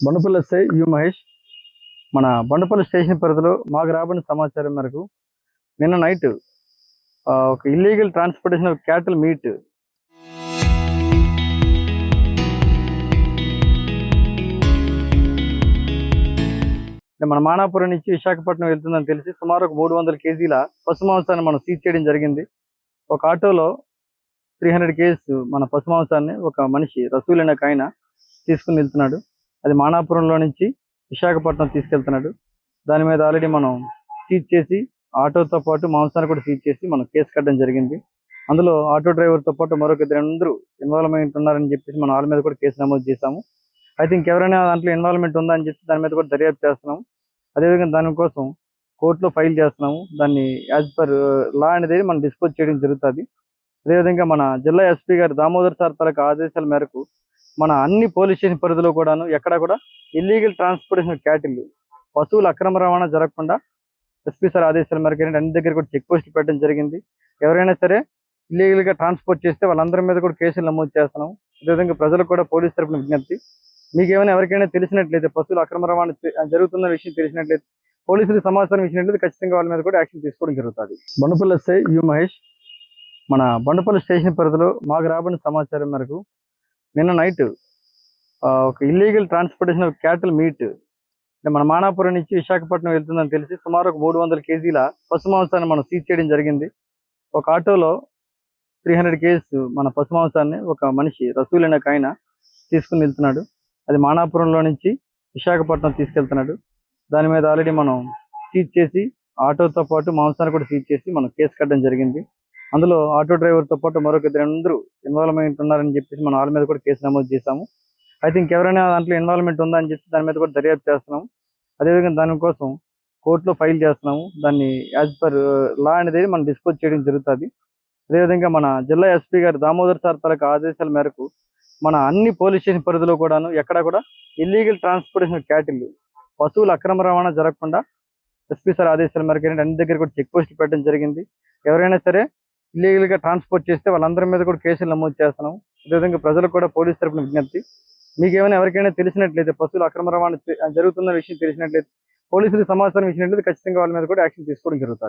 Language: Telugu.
బండపల్లి ఎస్ఐ యు మహేష్ మన బండపల్లి స్టేషన్ పరిధిలో మాకు రాబడిన సమాచారం మేరకు నిన్న నైట్ ఒక illegal transportation of cattle meet మన మానాపురం నుంచి విశాఖపట్నం వెళ్తుందని తెలిసి సుమారు ఒక 300 కేజీల పశు మాంసాన్ని మనం సీజ్ చేయడం జరిగింది. ఒక ఆటోలో 300 కేజీస్ మన పశు మాంసాన్ని ఒక మనిషి రసూల్ అనే ఆయన తీసుకుని వెళ్తున్నాడు. అది మానాపురంలో నుంచి విశాఖపట్నం తీసుకెళ్తున్నాడు. దాని మీద ఆల్రెడీ మనం సీజ్ చేసి ఆటోతో పాటు మాంసాన్ని కూడా సీజ్ చేసి మనం కేసు కట్టడం జరిగింది. అందులో ఆటో డ్రైవర్తో పాటు మరొక ఇద్దరు ఇన్వాల్వ్మెంట్ ఉన్నారని చెప్పేసి మనం వాళ్ళ మీద కూడా కేసు నమోదు చేశాము. అయితే ఇంకెవరైనా దాంట్లో ఇన్వాల్వ్మెంట్ ఉందా అని చెప్పి దాని మీద కూడా దర్యాప్తు చేస్తున్నాము. అదేవిధంగా దానికోసం కోర్టులో ఫైల్ చేస్తున్నాము. దాన్ని యాజ్ పర్ లా అనేది మనం డిస్పోజ్ చేయడం జరుగుతుంది. అదేవిధంగా మన జిల్లా ఎస్పీ గారు దామోదర్ సార్ తాలూకా ఆదేశాల మేరకు మన అన్ని పోలీస్ స్టేషన్ పరిధిలో కూడాను ఎక్కడ కూడా ఇల్లీగల్ ట్రాన్స్పోర్టేషన్ క్యాటిల్ పశువుల అక్రమ రవాణా జరగకుండా ఎస్పీ సార్ ఆదేశాల మేరకు అన్ని దగ్గర కూడా చెక్ పోస్ట్ పెట్టడం జరిగింది. ఎవరైనా సరే ఇల్లీగల్ గా ట్రాన్స్పోర్ట్ చేస్తే వాళ్ళందరి మీద కూడా కేసులు నమోదు చేస్తున్నాం. అదేవిధంగా ప్రజలకు కూడా పోలీస్ తరపున విజ్ఞప్తి, మీకు ఏమైనా ఎవరికైనా తెలిసినట్లయితే పశువుల అక్రమ రవాణా జరుగుతున్న విషయం తెలిసినట్లయితే పోలీసులకు సమాచారం ఇచ్చినట్లయితే ఖచ్చితంగా వాళ్ళ మీద కూడా యాక్షన్ తీసుకోవడం జరుగుతుంది. బండపల్లి ఎస్ఐ యు మహేష్ మన బండపల్లి స్టేషన్ పరిధిలో మాకు రాబడిన సమాచారం మేరకు నిన్న నైట్ ఒక illegal transportation of cattle meet మన మానాపురం నుంచి విశాఖపట్నం వెళ్తుందని తెలిసి సుమారు ఒక 300 కేజీల పశు మాంసాన్ని మనం సీజ్ చేయడం జరిగింది. ఒక ఆటోలో 300 కేజీస్ మన పశు మాంసాన్ని ఒక మనిషి రసూల్ అనే ఆయన తీసుకుని వెళ్తున్నాడు. అది మానాపురంలో నుంచి విశాఖపట్నం తీసుకెళ్తున్నాడు. దాని మీద ఆల్రెడీ మనం సీజ్ చేసి ఆటోతో పాటు మాంసాన్ని కూడా సీజ్ చేసి మనం కేసు కట్టడం జరిగింది. అందులో ఆటో డ్రైవర్తో పాటు మరొక ఇద్దరు ఇన్వాల్వ్మెంట్ ఉన్నారని చెప్పేసి మనం వాళ్ళ మీద కూడా కేసు నమోదు చేశాము. అయితే ఇంకెవరైనా దాంట్లో ఇన్వాల్వ్మెంట్ ఉందా అని చెప్పి దాని మీద కూడా దర్యాప్తు చేస్తున్నాము. అదేవిధంగా దానికోసం కోర్టులో ఫైల్ చేస్తున్నాము. దాన్ని యాజ్ పర్ లా అనేది మనం డిస్పోజ్ చేయడం జరుగుతుంది. అదేవిధంగా మన జిల్లా ఎస్పీ గారు దామోదర్ సార్ తాలూకా ఆదేశాల మేరకు మన అన్ని పోలీస్ స్టేషన్ పరిధిలో కూడాను ఎక్కడ కూడా ఇల్లీగల్ ట్రాన్స్పోర్టేషన్ క్యాటిల్ పశువుల అక్రమ రవాణా జరగకుండా ఎస్పీ సార్ ఆదేశాల మేరకు అన్ని దగ్గర కూడా చెక్ పోస్ట్ పెట్టడం జరిగింది. ఎవరైనా సరే ఇల్లీగల్ గా ట్రాన్స్పోర్ట్ చేస్తే వాళ్ళందరి మీద కూడా కేసులు నమోదు చేస్తున్నాం. అదేవిధంగా ప్రజలకు కూడా పోలీస్ తరపున విజ్ఞప్తి, మీకు ఏమైనా ఎవరికైనా తెలిసినట్లయితే పశువుల అక్రమ రవాణా జరుగుతున్న విషయం తెలిసినట్లయితే పోలీసులకు సమాచారం ఇచ్చినట్లయితే ఖచ్చితంగా వాళ్ళ మీద కూడా యాక్షన్ తీసుకోవడం జరుగుతుంది.